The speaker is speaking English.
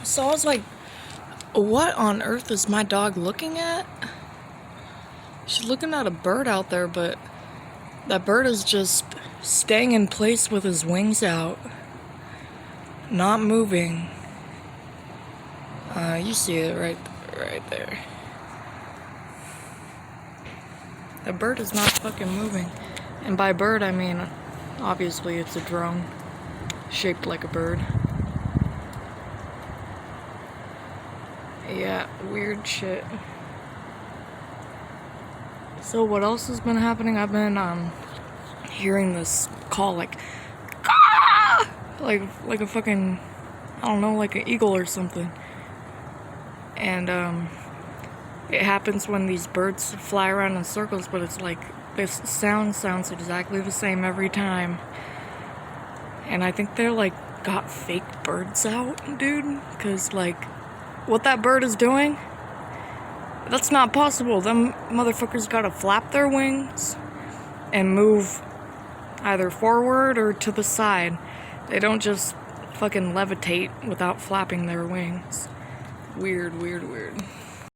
So I was like, what on earth is my dog looking at? She's looking at a bird out there, but that bird is just staying in place with his wings out, not moving. You see it right there. The bird is not fucking moving. And by bird, I mean, obviously it's a drone shaped like a bird. Yeah, weird shit. So what else has been happening? I've been hearing this call like ah! like a fucking, I don't know, like an eagle or something. And it happens when these birds fly around in circles, but it's like this sounds exactly the same every time. And I think they're like got fake birds out, dude, cuz like what that bird is doing, that's not possible. Them motherfuckers gotta flap their wings and move either forward or to the side. They don't just fucking levitate without flapping their wings. Weird.